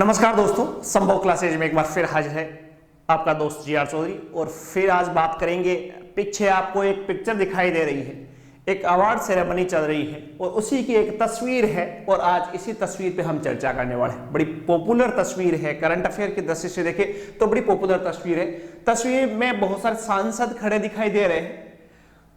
नमस्कार दोस्तों, संभव क्लासेज में एक बार फिर हाजिर है आपका दोस्त जी आर चौधरी। और फिर आज बात करेंगे, पीछे आपको एक पिक्चर दिखाई दे रही है, एक अवार्ड सेरेमनी चल रही है और उसी की एक तस्वीर है और आज इसी तस्वीर पे हम चर्चा करने वाले हैं। बड़ी पॉपुलर तस्वीर है, करंट अफेयर की दृष्टि से देखें तो बड़ी पॉपुलर तस्वीर है। तस्वीर में बहुत सारे सांसद खड़े दिखाई दे रहे हैं,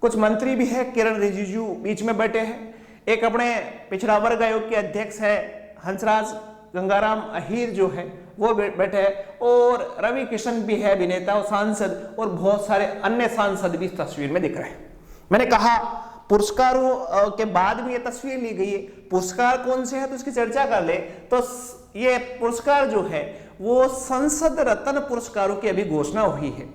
कुछ मंत्री भी है, किरण रिजिजू बीच में बैठे हैं, एक अपने पिछड़ा वर्ग आयोग के अध्यक्ष है हंसराज गंगाराम अहीर जो है वो बैठे हैं, और रवि किशन भी है अभिनेता और सांसद, और बहुत सारे अन्य सांसद भी इस तस्वीर में दिख रहे हैं। मैंने कहा पुरस्कारों के बाद में ये तस्वीर ली गई है, पुरस्कार कौन से है तो इसकी चर्चा कर ले। तो ये पुरस्कार जो है वो संसद रत्न पुरस्कारों की अभी घोषणा हुई है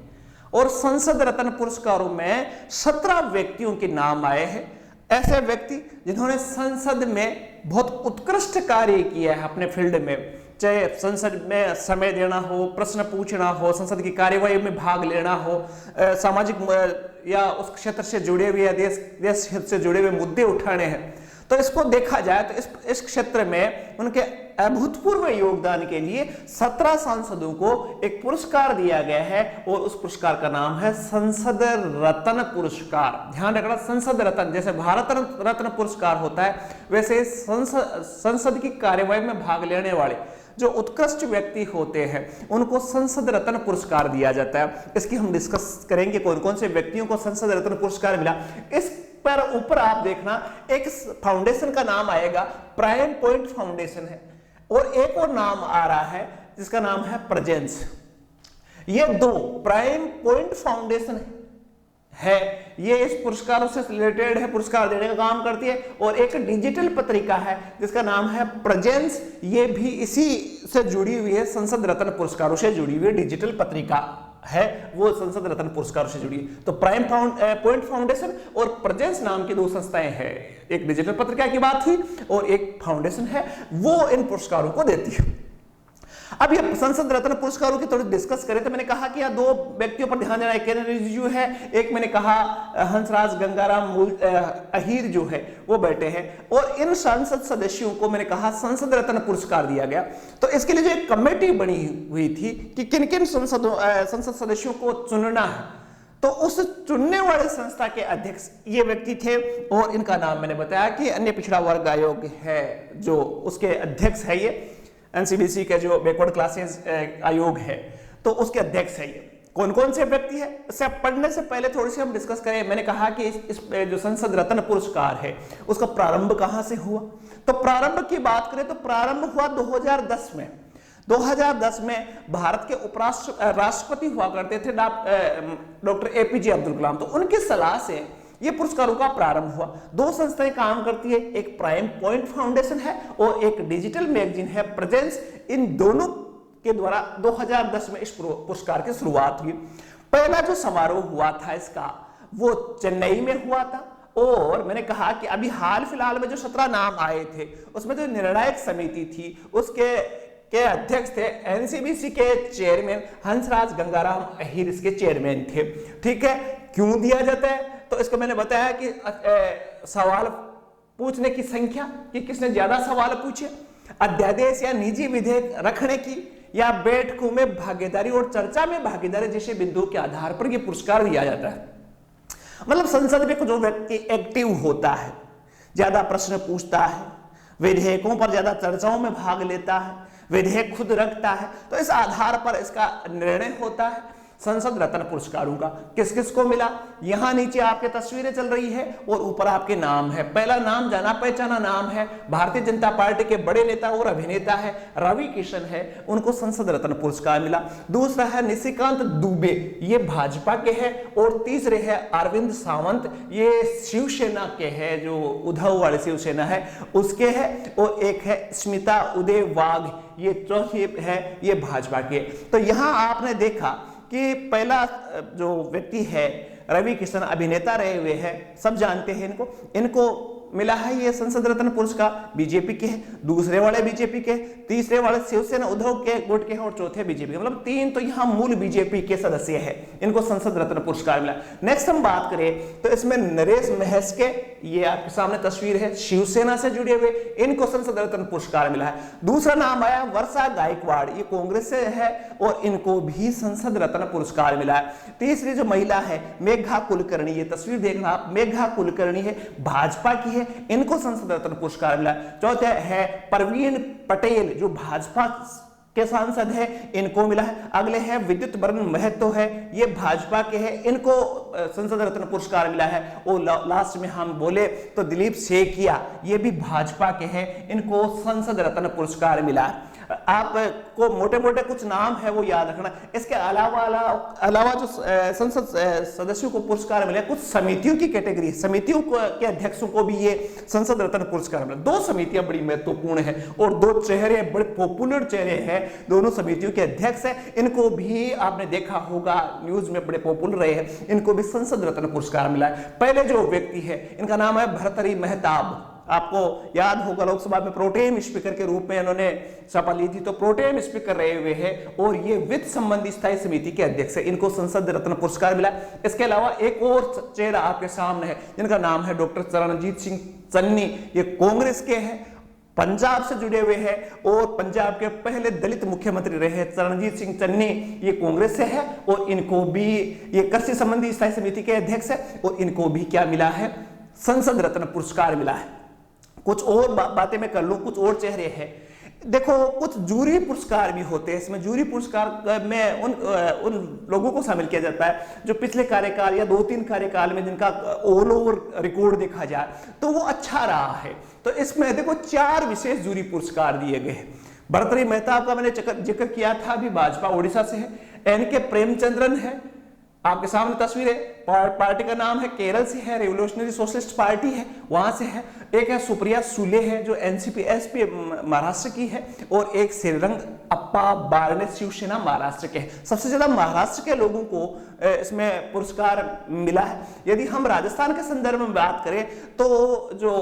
और संसद रत्न पुरस्कारों में 17 व्यक्तियों के नाम आए हैं। ऐसे व्यक्ति जिन्होंने संसद में बहुत उत्कृष्ट कार्य किया है अपने फील्ड में, चाहे संसद में समय देना हो, प्रश्न पूछना हो, संसद की कार्यवाही में भाग लेना हो, सामाजिक या उस क्षेत्र से जुड़े हुए या देश हित से जुड़े हुए मुद्दे उठाने हैं। तो इसको देखा जाए तो इस क्षेत्र में उनके अभूतपूर्व योगदान के लिए 17 सांसदों को एक पुरस्कार दिया गया है और उस पुरस्कार का नाम है संसद रत्न पुरस्कार। ध्यान रखना, संसद रत्न, जैसे भारत रत्न पुरस्कार होता है वैसे संसद की कार्यवाही में भाग लेने वाले जो उत्कृष्ट व्यक्ति होते हैं उनको संसद रत्न पुरस्कार दिया जाता है। इसकी हम डिस्कस करेंगे कौन कौन से व्यक्तियों को संसद रत्न पुरस्कार मिला। इस पर ऊपर आप देखना एक फाउंडेशन का नाम आएगा, प्राइम पॉइंट फाउंडेशन है, और एक और नाम आ रहा है जिसका नाम है प्रेजेंस। ये दो प्राइम पॉइंट फाउंडेशन है, ये इस पुरस्कारों से रिलेटेड है, पुरस्कार देने का काम करती है, और एक डिजिटल पत्रिका है जिसका नाम है प्रेजेंस, ये भी इसी से जुड़ी हुई है, संसद रत्न पुरस्कारों से जुड़ी हुई डिजिटल पत्रिका है, वो संसद रत्न पुरस्कारों से जुड़ी है। तो प्राइम पॉइंट फाउंडेशन और प्रेजेंस नाम की दो संस्थाएं हैं, एक डिजिटल पत्रिका की बात हुई और एक फाउंडेशन है, वो इन पुरस्कारों को देती है। अब ये संसद रत्न पुरस्कारों की थोड़ी डिस्कस करें तो मैंने कहा कि यहाँ दो व्यक्तियों पर ध्यान देना है, किरण रिजिजू है, एक मैंने कहा हंसराज गंगाराम अहीर जो है वो बैठे हैं, और इन सांसद सदस्यों को मैंने कहा संसद रत्न पुरस्कार दिया गया। तो इसके लिए जो एक कमेटी बनी हुई थी कि किन किन संसद सदस्यों को चुनना है, तो उस चुनने वाले संस्था के अध्यक्ष ये व्यक्ति थे, और इनका नाम मैंने बताया कि अन्य पिछड़ा वर्ग आयोग है जो उसके अध्यक्ष है, ये एनसीबीसी के जो बैकवर्ड क्लासेस आयोग है तो उसके अध्यक्ष है। ये कौन कौन से व्यक्ति है इसे पढ़ने से पहले थोड़ी सी हम डिस्कस करें। मैंने कहा कि इस जो संसद रत्न पुरस्कार है उसका प्रारंभ कहां से हुआ, तो प्रारंभ की बात करें तो प्रारंभ हुआ 2010 में। 2010 में भारत के राष्ट्रपति हुआ करते थे डॉक्टर एपीजे अब्दुल कलाम, तो उनकी सलाह से ये पुरस्कारों का प्रारंभ हुआ। दो संस्थाएं काम करती है, एक प्राइम पॉइंट फाउंडेशन है और एक डिजिटल मैगजीन है प्रेजेंस। इन दोनों के द्वारा 2010 में इस पुरस्कार की शुरुआत हुई। पहला जो समारोह हुआ था इसका वो चेन्नई में हुआ था, और मैंने कहा कि अभी हाल फिलहाल में जो 17 नाम आए थे उसमें जो निर्णायक समिति थी उसके अध्यक्ष थे एनसीबीसी के चेयरमैन हंसराज गंगाराम अहीर, इसके चेयरमैन थे। ठीक है, क्यों दिया जाता है तो इसको मैंने बताया कि सवाल पूछने की संख्या, कि किसने ज्यादा सवाल पूछे, अध्यादेश या निजी विधेयक रखने की, या बैठकों में भागीदारी और चर्चा में भागीदारी जैसे बिंदुओं के आधार पर यह पुरस्कार दिया जाता है। मतलब संसद में जो व्यक्ति एक्टिव होता है, ज्यादा प्रश्न पूछता है, विधेयकों पर ज्यादा चर्चाओं में भाग लेता है, विधेयक खुद रखता है, तो इस आधार पर इसका निर्णय होता है। संसद रत्न पुरस्कारों का किस किस को मिला, यहां नीचे आपके तस्वीरें चल रही है और ऊपर आपके नाम है। पहला नाम जाना पहचाना नाम है, भारतीय जनता पार्टी के बड़े नेता और अभिनेता है रवि किशन है, उनको संसद रत्न पुरस्कार मिला। दूसरा है निशिकांत दुबे, ये भाजपा के हैं, और तीसरे है अरविंद सावंत, ये शिवसेना के हैं, जो उद्धव वाले शिवसेना है उसके है, और एक है स्मिता उदय वाघ, ये चौथे है, ये भाजपा के। तो यहां आपने देखा कि पहला जो व्यक्ति है रवि किशन, अभिनेता रहे हुए हैं, सब जानते हैं इनको मिला है ये संसद रत्न पुरस्कार, बीजेपी के हैं, दूसरे वाले बीजेपी के, तीसरे वाले शिवसेना उद्धव के गुट के हैं, और चौथे बीजेपी के, मतलब तीन तो यहाँ मूल बीजेपी के सदस्य हैं, इनको संसद रत्न पुरस्कार मिला। नेक्स्ट हम बात करें तो इसमें नरेश महस के ये आपके सामने तस्वीर है, शिवसेना से जुड़े हुए, इनको संसद रत्न पुरस्कार मिला है। दूसरा नाम आया वर्षा गायकवाड़, ये कांग्रेस से है और इनको भी संसद रत्न पुरस्कार मिला है। तीसरी जो महिला है मेघा कुलकर्णी, ये तस्वीर देखना आप, मेघा कुलकर्णी है, भाजपा की है, इनको संसद रत्न पुरस्कार मिला है। चौथा है प्रवीण पटेल, जो भाजपा के सांसद है, इनको मिला है। अगले हैं विद्युत बरन महतो है, ये भाजपा के हैं, इनको संसद रत्न पुरस्कार मिला है। और लास्ट में हम बोले तो दिलीप सेकिया, ये भी भाजपा के हैं, इनको संसद रत्न पुरस्कार मिला है। आपको मोटे मोटे कुछ नाम है वो याद रखना। इसके अलावा जो संसद सदस्यों को पुरस्कार मिले, कुछ समितियों की कैटेगरी, समितियों के अध्यक्षों को भी ये संसद रत्न पुरस्कार मिला। दो समितियां बड़ी महत्वपूर्ण है और दो चेहरे बड़े पॉपुलर चेहरे हैं, दोनों समितियों के अध्यक्ष हैं, इनको भी आपने देखा होगा न्यूज में बड़े पॉपुलर रहे हैं, इनको भी संसद रत्न पुरस्कार मिला है। पहले जो व्यक्ति है इनका नाम है भर्तृहरि मेहताब, आपको याद होगा लोकसभा में प्रोटेम स्पीकर के रूप में इन्होंने शपथ ली थी, तो प्रोटेम स्पीकर रहे हुए हैं और ये वित्त संबंधी स्थायी समिति के अध्यक्ष है, इनको संसद रत्न पुरस्कार मिला। इसके अलावा एक और चेहरा आपके सामने है जिनका नाम है डॉक्टर चरणजीत सिंह चन्नी, ये कांग्रेस के हैं, पंजाब से जुड़े हुए हैं और पंजाब के पहले दलित मुख्यमंत्री रहे चरणजीत सिंह चन्नी, ये कांग्रेस से है और इनको भी, ये कृषि संबंधी स्थायी समिति के अध्यक्ष है और इनको भी क्या मिला है, संसद रत्न पुरस्कार मिला है। कुछ और बातें मैं कर लूं, कुछ और चेहरे हैं। देखो कुछ जूरी पुरस्कार भी होते हैं, इसमें जूरी पुरस्कार में उन लोगों को शामिल किया जाता है जो पिछले कार्यकाल या 2-3 कार्यकाल में जिनका ऑल ओवर रिकॉर्ड देखा जाए तो वो अच्छा रहा है। तो इसमें देखो 4 विशेष जूरी पुरस्कार दिए गए हैं। भर्तृहरि मेहताब का मैंने जिक्र किया था, अभी भाजपा उड़ीसा से है। एन.के. प्रेमचंद्रन है, आपके सामने तस्वीर है, पार्टी का नाम है, केरल से है, रेवोल्यूशनरी सोशलिस्ट पार्टी है, वहां से है। एक है सुप्रिया सुले है जो एनसीपी एसपी महाराष्ट्र की है और एक श्रीरंग अप्पा बारने शिवसेना महाराष्ट्र के हैं। सबसे ज्यादा महाराष्ट्र के लोगों को इसमें पुरस्कार मिला है। यदि हम राजस्थान के संदर्भ में बात करें तो जो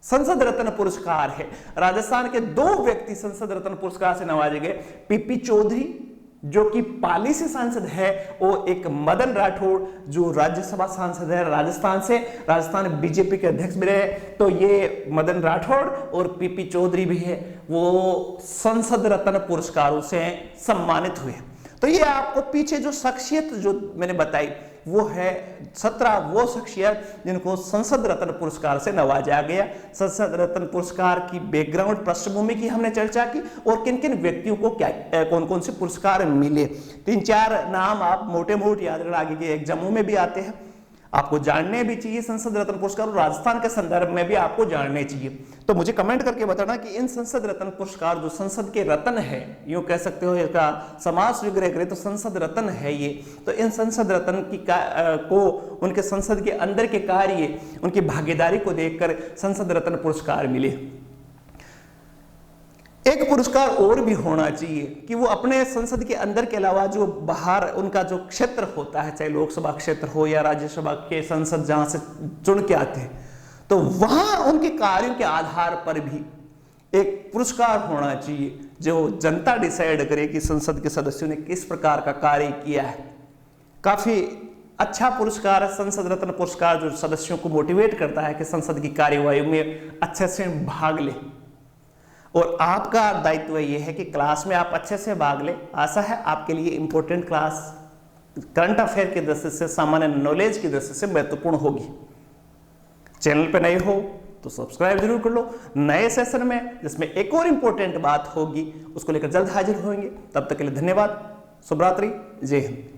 संसद रत्न पुरस्कार है, राजस्थान के 2 व्यक्ति संसद रत्न पुरस्कार से नवाजे गए, पीपी चौधरी जो कि पाली से सांसद है और एक मदन राठौड़ जो राज्यसभा सांसद है राजस्थान से, राजस्थान बीजेपी के अध्यक्ष भी रहे। तो ये मदन राठौड़ और पीपी चौधरी भी है, वो संसद रत्न पुरस्कारों से सम्मानित हुए। तो ये आपको पीछे जो शख्सियत जो मैंने बताई वो है 17 वो शख्सियत जिनको संसद रत्न पुरस्कार से नवाजा गया। संसद रत्न पुरस्कार की बैकग्राउंड पृष्ठभूमि की हमने चर्चा की और किन किन व्यक्तियों को क्या कौन कौन से पुरस्कार मिले। 3-4 नाम आप मोटे मोटे याद रखना, आगे के एग्जामों में भी आते हैं, आपको जानने भी चाहिए। संसद रत्न पुरस्कार राजस्थान के संदर्भ में भी आपको जानने चाहिए। तो मुझे कमेंट करके बताना कि इन संसद रत्न पुरस्कार जो संसद के रत्न है, यूं कह सकते हो इसका समास विग्रह करें तो संसद रत्न है ये। तो इन संसद रत्न की को उनके संसद के अंदर के कार्य, उनकी भागीदारी को देखकर संसद रत्न पुरस्कार मिले। एक पुरस्कार और भी होना चाहिए कि वो अपने संसद के अंदर के अलावा जो बाहर उनका जो क्षेत्र होता है, चाहे लोकसभा क्षेत्र हो या राज्यसभा के संसद जहां से चुन के आते हैं, तो वहां उनके कार्यों के आधार पर भी एक पुरस्कार होना चाहिए जो जनता डिसाइड करे कि संसद के सदस्यों ने किस प्रकार का कार्य किया है। काफी अच्छा पुरस्कार है संसद रत्न पुरस्कार, जो सदस्यों को मोटिवेट करता है कि संसद की कार्यवाही में अच्छे से भाग ले। और आपका दायित्व यह है कि क्लास में आप अच्छे से भाग ले। आशा है आपके लिए इंपॉर्टेंट क्लास करंट अफेयर की दृष्टि से, सामान्य नॉलेज की दृष्टि से महत्वपूर्ण होगी। चैनल पे नए हो तो सब्सक्राइब जरूर कर लो। नए सेशन में जिसमें एक और इंपॉर्टेंट बात होगी उसको लेकर जल्द हाजिर होंगे। तब तक के लिए धन्यवाद। शुभ रात्रि, जय हिंद।